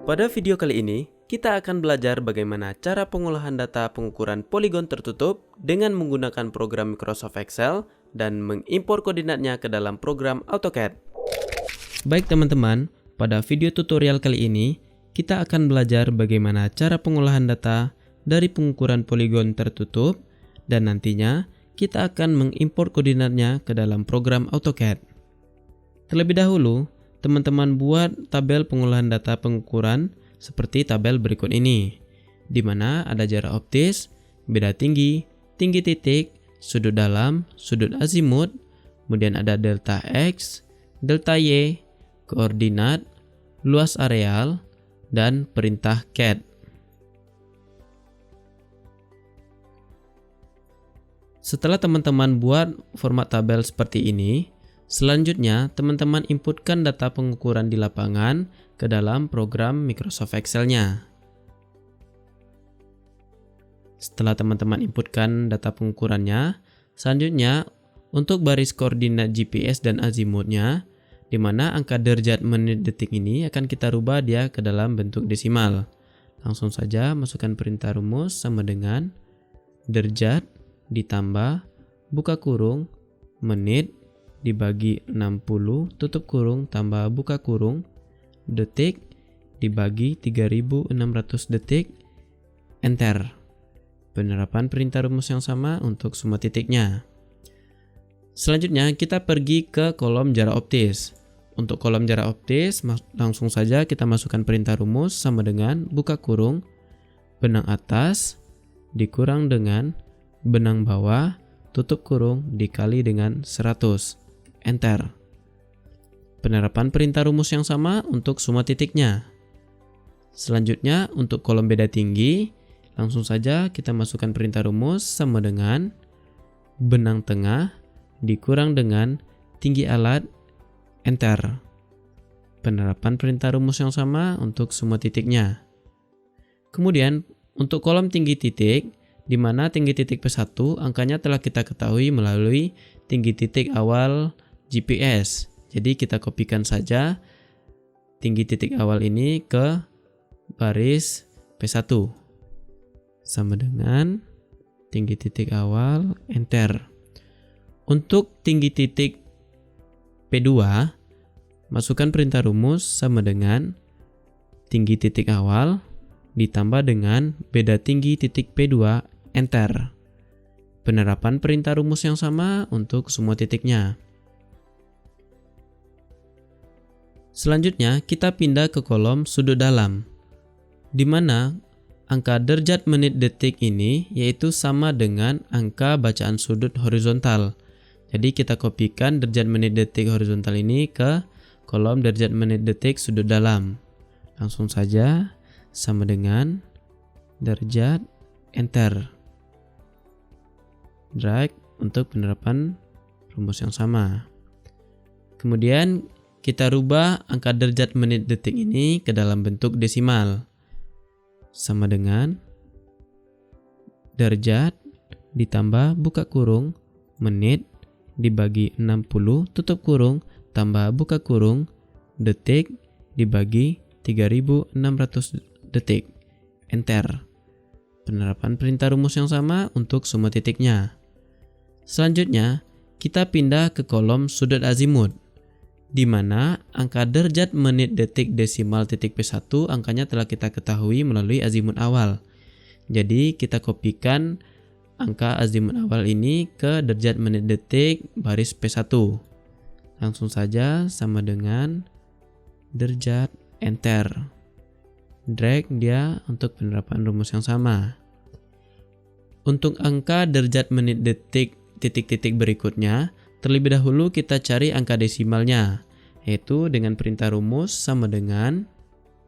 Pada video kali ini, kita akan belajar bagaimana cara pengolahan data pengukuran poligon tertutup dengan menggunakan program Microsoft Excel dan mengimpor koordinatnya ke dalam program AutoCAD. Baik teman-teman, pada video tutorial kali ini, kita akan belajar bagaimana cara pengolahan data dari pengukuran poligon tertutup dan nantinya kita akan mengimpor koordinatnya ke dalam program AutoCAD. Terlebih dahulu, teman-teman buat tabel pengolahan data pengukuran seperti tabel berikut ini, di mana ada jarak optis, beda tinggi, tinggi titik, sudut dalam, sudut azimut, kemudian ada delta X, delta Y, koordinat, luas areal, dan perintah CAD. Setelah teman-teman buat format tabel seperti ini, selanjutnya teman-teman inputkan data pengukuran di lapangan ke dalam program Microsoft Excel-nya. Setelah teman-teman inputkan data pengukurannya, selanjutnya untuk baris koordinat GPS dan azimutnya, di mana angka derajat menit detik ini akan kita rubah dia ke dalam bentuk desimal. Langsung saja masukkan perintah rumus sama dengan derajat ditambah buka kurung menit dibagi 60 tutup kurung tambah buka kurung detik dibagi 3600 detik, enter. Penerapan perintah rumus yang sama untuk semua titiknya. Selanjutnya kita pergi ke kolom jarak optis. Untuk kolom jarak optis langsung saja kita masukkan perintah rumus sama dengan buka kurung benang atas dikurang dengan benang bawah tutup kurung dikali dengan 100, enter. Penerapan perintah rumus yang sama untuk semua titiknya. Selanjutnya untuk kolom beda tinggi, langsung saja kita masukkan perintah rumus sama dengan benang tengah dikurang dengan tinggi alat, enter. Penerapan perintah rumus yang sama untuk semua titiknya. Kemudian untuk kolom tinggi titik, di mana tinggi titik P1 angkanya telah kita ketahui melalui tinggi titik awal GPS. Jadi kita kopikan saja tinggi titik awal ini ke baris P1 sama dengan tinggi titik awal, enter. Untuk tinggi titik P2 masukkan perintah rumus sama dengan tinggi titik awal ditambah dengan beda tinggi titik P2, enter. Penerapan perintah rumus yang sama untuk semua titiknya. Selanjutnya kita pindah ke kolom sudut dalam, di mana angka derajat menit detik ini yaitu sama dengan angka bacaan sudut horizontal. Jadi kita kopikan derajat menit detik horizontal ini ke kolom derajat menit detik sudut dalam. Langsung saja sama dengan derajat, enter. Drag untuk penerapan rumus yang sama. Kemudian kita rubah angka derajat menit detik ini ke dalam bentuk desimal. Sama dengan derajat ditambah buka kurung menit dibagi 60 tutup kurung tambah buka kurung detik dibagi 3600 detik, enter. Penerapan perintah rumus yang sama untuk semua titiknya. Selanjutnya, kita pindah ke kolom sudut azimut, di mana angka derajat menit detik desimal titik P1 angkanya telah kita ketahui melalui azimut awal. Jadi kita kopikan angka azimut awal ini ke derajat menit detik baris P1. Langsung saja sama dengan derajat, enter. Drag dia untuk penerapan rumus yang sama. Untuk angka derajat menit detik titik-titik berikutnya, terlebih dahulu kita cari angka desimalnya, yaitu dengan perintah rumus sama dengan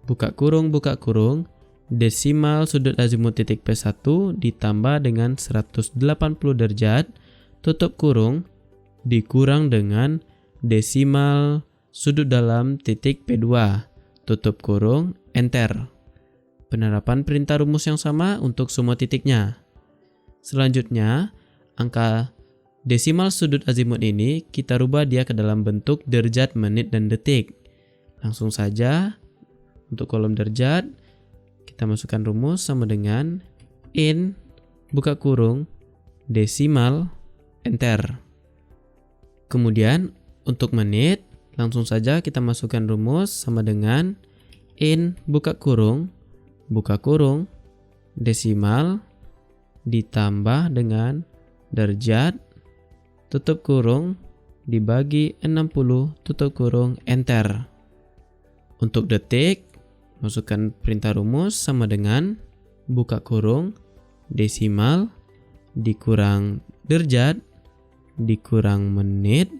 buka kurung desimal sudut azimut titik P1 ditambah dengan 180 derajat tutup kurung dikurang dengan desimal sudut dalam titik P2 tutup kurung, enter. Penerapan perintah rumus yang sama untuk semua titiknya. Selanjutnya, angka desimal sudut azimut ini kita rubah dia ke dalam bentuk derajat menit dan detik. Langsung saja Untuk kolom derajat, kita masukkan rumus sama dengan in, buka kurung, desimal, enter. Kemudian untuk menit, langsung saja kita masukkan rumus sama dengan in, buka kurung, desimal, ditambah dengan derajat, tutup kurung, dibagi 60, tutup kurung, enter. Untuk detik, masukkan perintah rumus sama dengan buka kurung, desimal, dikurang derajat, dikurang menit,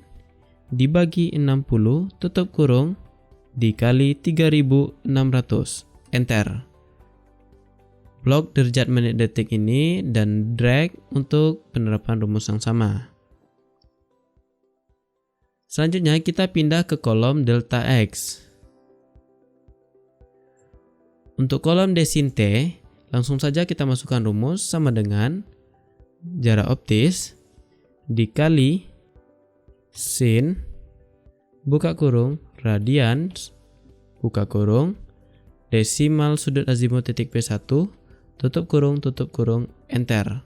dibagi 60, tutup kurung, dikali 3600, enter. Blok derajat menit detik ini dan drag untuk penerapan rumus yang sama. Selanjutnya kita pindah ke kolom delta X. Untuk kolom desin T, langsung saja kita masukkan rumus sama dengan jarak optis dikali sin, buka kurung, radians, buka kurung, desimal sudut azimut titik P1, tutup kurung, enter.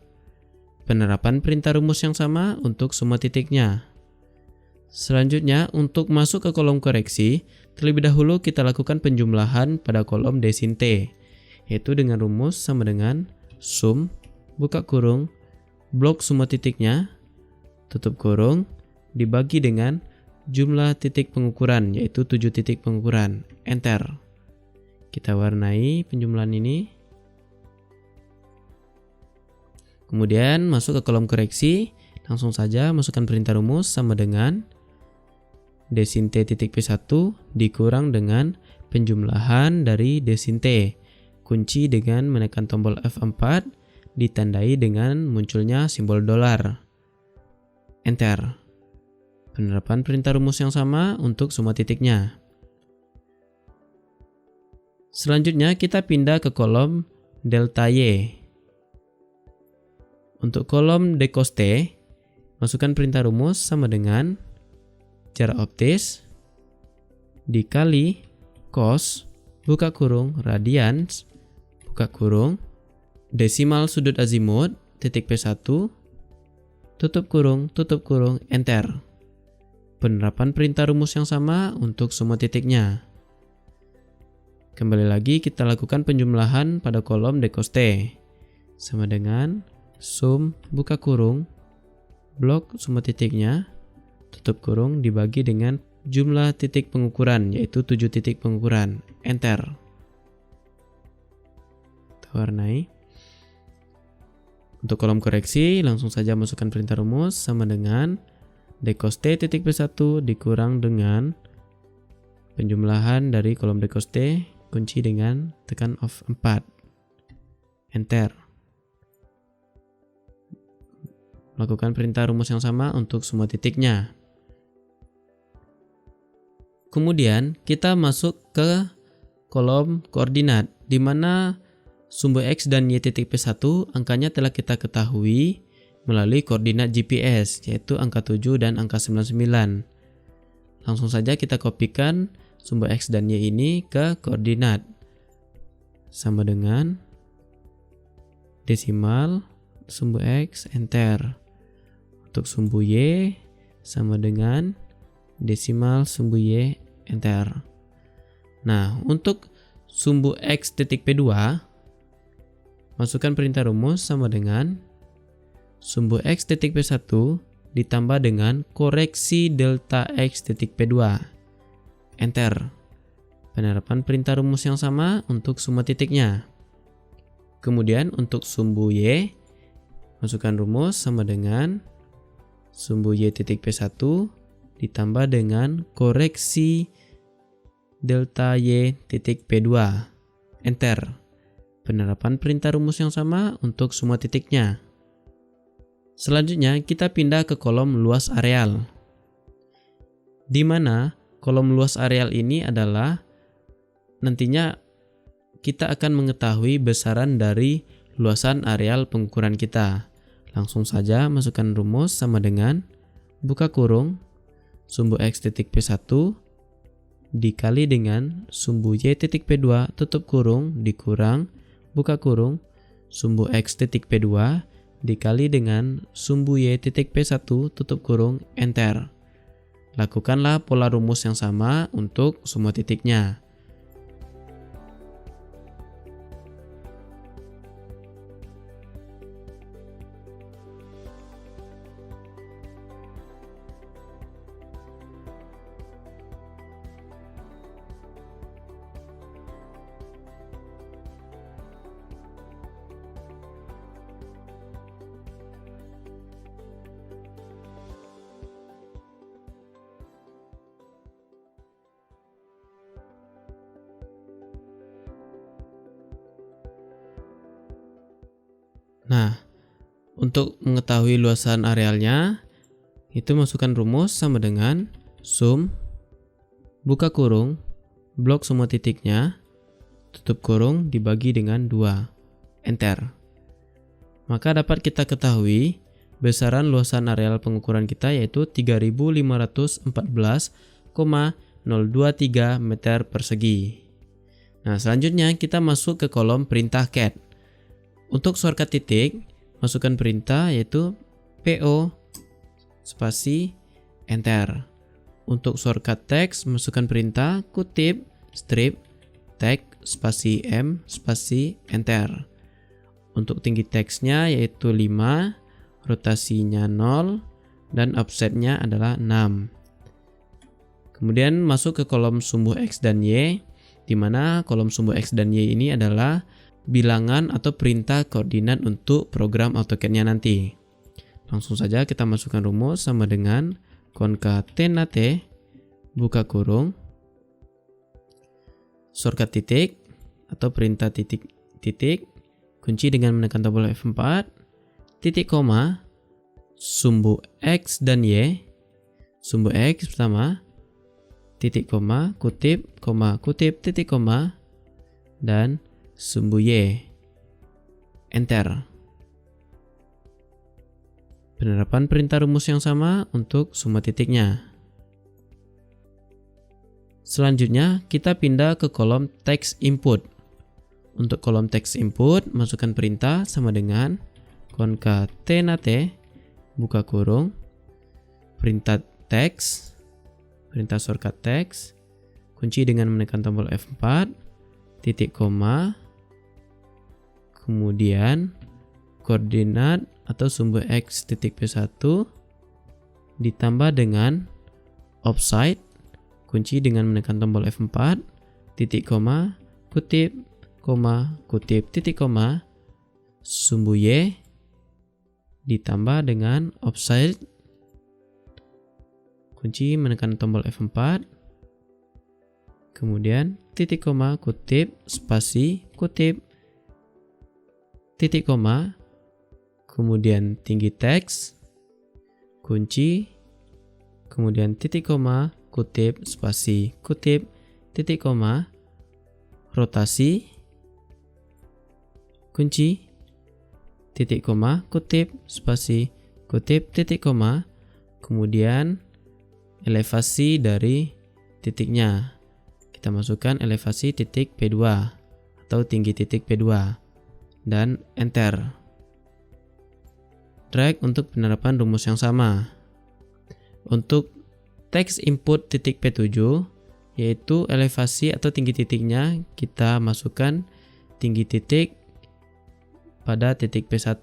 Penerapan perintah rumus yang sama untuk semua titiknya. Selanjutnya, untuk masuk ke kolom koreksi, terlebih dahulu kita lakukan penjumlahan pada kolom desin T, yaitu dengan rumus sama dengan sum, buka kurung, blok semua titiknya, tutup kurung, dibagi dengan jumlah titik pengukuran, yaitu 7 titik pengukuran, enter. Kita warnai penjumlahan ini. Kemudian masuk ke kolom koreksi, langsung saja masukkan perintah rumus sama dengan desin T titik P1 dikurang dengan penjumlahan dari desin T. Kunci dengan menekan tombol F4, ditandai dengan munculnya simbol dolar. Enter. Penerapan perintah rumus yang sama untuk semua titiknya. Selanjutnya kita pindah ke kolom delta Y. Untuk kolom decos T, masukkan perintah rumus sama dengan jarak optis dikali cos, buka kurung, radians, buka kurung, desimal sudut azimut titik P1, tutup kurung, enter. Penerapan perintah rumus yang sama untuk semua titiknya. Kembali lagi kita lakukan penjumlahan pada kolom decos T sama dengan sum, buka kurung, blok semua titiknya, tutup kurung, dibagi dengan jumlah titik pengukuran, yaitu 7 titik pengukuran, enter. Kita warnai. Untuk kolom koreksi, langsung saja masukkan perintah rumus sama dengan decos T titik P1 dikurang dengan penjumlahan dari kolom decos T, kunci dengan tekan F4, enter. Lakukan perintah rumus yang sama untuk semua titiknya. Kemudian kita masuk ke kolom koordinat, di mana sumbu X dan Y titik P1 angkanya telah kita ketahui melalui koordinat GPS, yaitu angka 7 dan angka 99. Langsung saja kita kopikan sumbu X dan Y ini ke koordinat. Sama dengan desimal sumbu X, enter. Untuk sumbu Y sama dengan desimal sumbu Y, enter. Nah, untuk sumbu X titik P2, masukkan perintah rumus sama dengan sumbu X titik P1 ditambah dengan koreksi delta X titik P2, enter. Penerapan perintah rumus yang sama untuk semua titiknya. Kemudian untuk sumbu Y, masukkan rumus sama dengan sumbu Y titik P1 ditambah dengan koreksi delta Y titik P2, enter. Penerapan perintah rumus yang sama untuk semua titiknya. Selanjutnya kita pindah ke kolom luas areal, di mana kolom luas areal ini adalah nantinya kita akan mengetahui besaran dari luasan areal pengukuran kita. Langsung saja masukkan rumus sama dengan buka kurung, sumbu X titik P1 dikali dengan sumbu Y titik P2 tutup kurung dikurang buka kurung sumbu X titik P2 dikali dengan sumbu Y titik P1 tutup kurung enter. Lakukanlah pola rumus yang sama untuk semua titiknya. Nah, untuk mengetahui luasan arealnya, itu masukkan rumus sama dengan sum, buka kurung, blok semua titiknya, tutup kurung dibagi dengan 2, enter. Maka dapat kita ketahui besaran luasan areal pengukuran kita yaitu 3514,023 meter persegi. Nah, selanjutnya kita masuk ke kolom perintah CAD. Untuk shortcut titik, masukkan perintah yaitu PO spasi enter. Untuk shortcut teks, masukkan perintah kutip strip tag spasi M spasi enter. Untuk tinggi teksnya yaitu 5, rotasinya 0, dan offsetnya adalah 6. Kemudian masuk ke kolom sumbu X dan Y, di mana kolom sumbu X dan Y ini adalah bilangan atau perintah koordinat untuk program AutoCAD-nya nanti. Langsung saja kita masukkan rumus sama dengan concatenate buka kurung shortcut titik atau perintah titik kunci dengan menekan tombol F4 titik koma sumbu X dan Y. Sumbu X pertama titik koma kutip titik koma dan sumbu Y, enter. Penerapan perintah rumus yang sama untuk semua titiknya. Selanjutnya kita pindah ke kolom text input. Untuk kolom text input, masukkan perintah sama dengan concatenate buka kurung perintah text, perintah shortcut text, kunci dengan menekan tombol F4 titik koma kemudian koordinat atau sumbu X titik P1 ditambah dengan offset kunci dengan menekan tombol F4 titik koma kutip titik koma sumbu Y ditambah dengan offset kunci menekan tombol F4 kemudian titik koma kutip spasi kutip titik koma kemudian tinggi teks kunci kemudian titik koma kutip spasi kutip titik koma rotasi kunci titik koma kutip spasi kutip titik koma kemudian elevasi dari titiknya kita masukkan elevasi titik P2 atau tinggi titik P2 dan enter. Drag untuk penerapan rumus yang sama. Untuk text input titik P7 yaitu elevasi atau tinggi titiknya kita masukkan tinggi titik pada titik P1.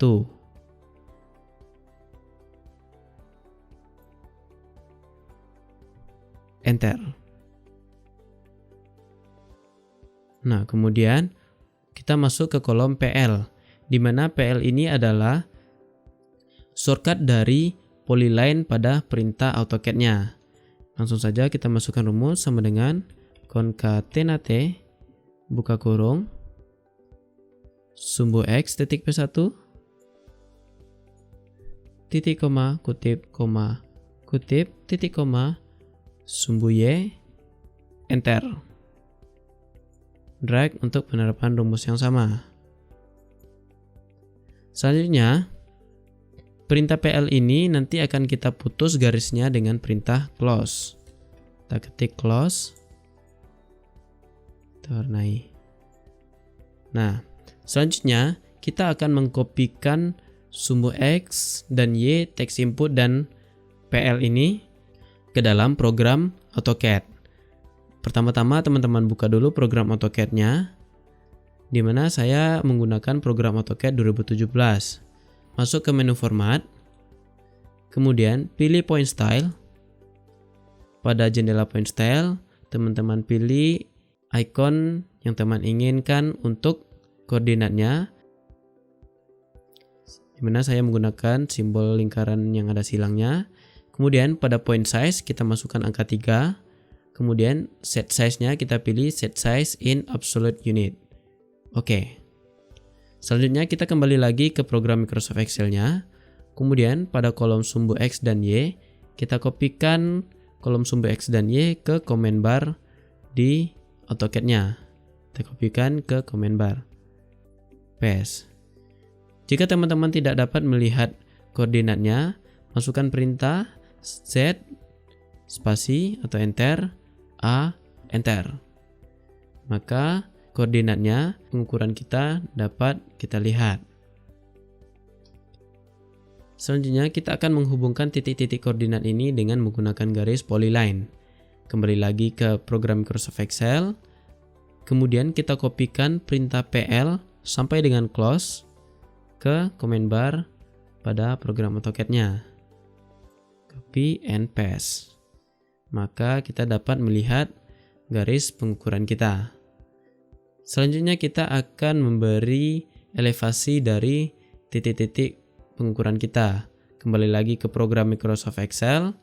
Enter. Nah, kemudian kita masuk ke kolom PL, di mana PL ini adalah shortcut dari polyline pada perintah AutoCAD-nya. Langsung saja kita masukkan rumus sama dengan concatenate buka kurung sumbu X titik P1 titik koma kutip titik koma sumbu Y, enter. Drag untuk penerapan rumus yang sama. Selanjutnya, perintah PL ini nanti akan kita putus garisnya dengan perintah close. Kita ketik close, Kita warnai. Nah, selanjutnya kita akan mengkopikan sumbu X dan Y text input dan PL ini ke dalam program AutoCAD. Pertama-tama teman-teman buka dulu program AutoCAD-nya, di mana saya menggunakan program AutoCAD 2017. Masuk ke menu format, kemudian pilih point style. Pada jendela point style, teman-teman pilih icon yang teman inginkan untuk koordinatnya, di mana saya menggunakan simbol lingkaran yang ada silangnya. Kemudian pada point size kita masukkan angka 3. Kemudian set size-nya kita pilih set size in absolute unit. Oke. Selanjutnya kita kembali lagi ke program Microsoft Excel-nya. Kemudian pada kolom sumbu X dan Y, kita kopikan kolom sumbu X dan Y ke command bar di AutoCAD-nya. Kita kopikan ke command bar. Paste. Jika teman-teman tidak dapat melihat koordinatnya, masukkan perintah Z, spasi atau enter, A, enter. Maka koordinatnya, pengukuran kita dapat kita lihat. Selanjutnya kita akan menghubungkan titik-titik koordinat ini dengan menggunakan garis polyline. Kembali lagi ke program Microsoft Excel. Kemudian kita kopikan perintah PL sampai dengan close ke command bar pada program AutoCAD-nya. Copy and paste. Maka kita dapat melihat garis pengukuran kita. Selanjutnya kita akan memberi elevasi dari titik-titik pengukuran kita. Kembali lagi ke program Microsoft Excel.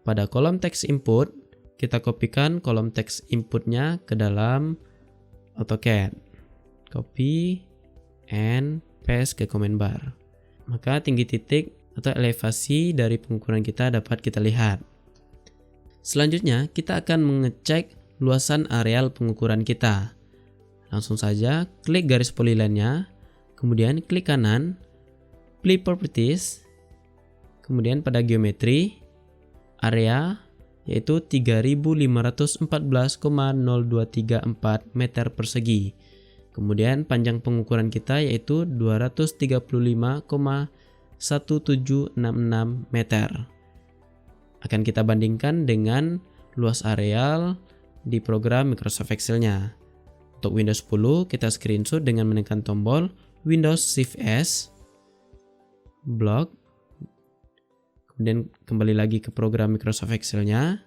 Pada kolom text input, kita kopikan kolom text inputnya ke dalam AutoCAD. Copy and paste ke command bar. Maka tinggi titik atau elevasi dari pengukuran kita dapat kita lihat. Selanjutnya kita akan mengecek luasan areal pengukuran kita. Langsung saja klik garis polyline-nya, kemudian klik kanan, pilih properties, kemudian pada geometri, area yaitu 3514,0234 meter persegi. Kemudian panjang pengukuran kita yaitu 235,1766 meter. Akan kita bandingkan dengan luas areal di program Microsoft Excel-nya. Untuk Windows 10 kita screenshot dengan menekan tombol Windows Shift S, block, kemudian kembali lagi ke program Microsoft Excel-nya.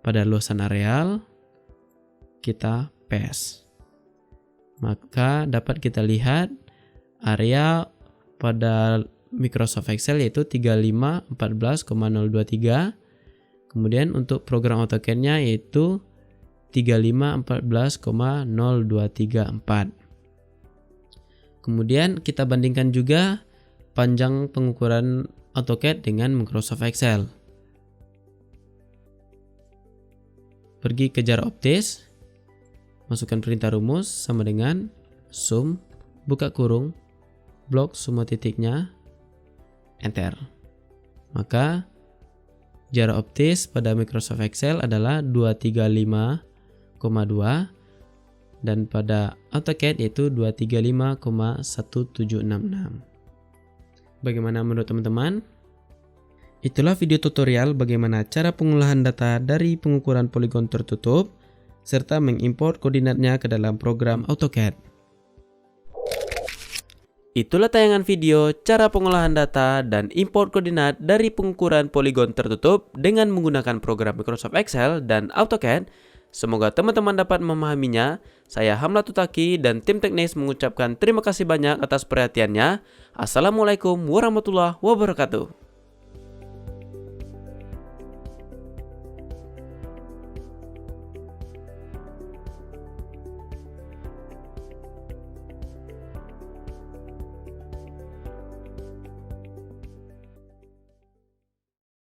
Pada luasan areal kita paste. Maka dapat kita lihat area pada Microsoft Excel yaitu 3514,023. Kemudian untuk program AutoCAD-nya yaitu 3514,0234. Kemudian kita bandingkan juga panjang pengukuran AutoCAD dengan Microsoft Excel. Pergi ke jarak optis, masukkan perintah rumus sama dengan sum, buka kurung, blok semua titiknya, enter. Maka jarak optis pada Microsoft Excel adalah 235,2 dan pada AutoCAD yaitu 235,1766. Bagaimana menurut teman-teman? Itulah video tutorial bagaimana cara pengolahan data dari pengukuran poligon tertutup serta mengimport koordinatnya ke dalam program AutoCAD. Itulah tayangan video cara pengolahan data dan import koordinat dari pengukuran poligon tertutup dengan menggunakan program Microsoft Excel dan AutoCAD. Semoga teman-teman dapat memahaminya. Saya Hamla Tutaki dan tim teknis mengucapkan terima kasih banyak atas perhatiannya. Assalamualaikum warahmatullahi wabarakatuh.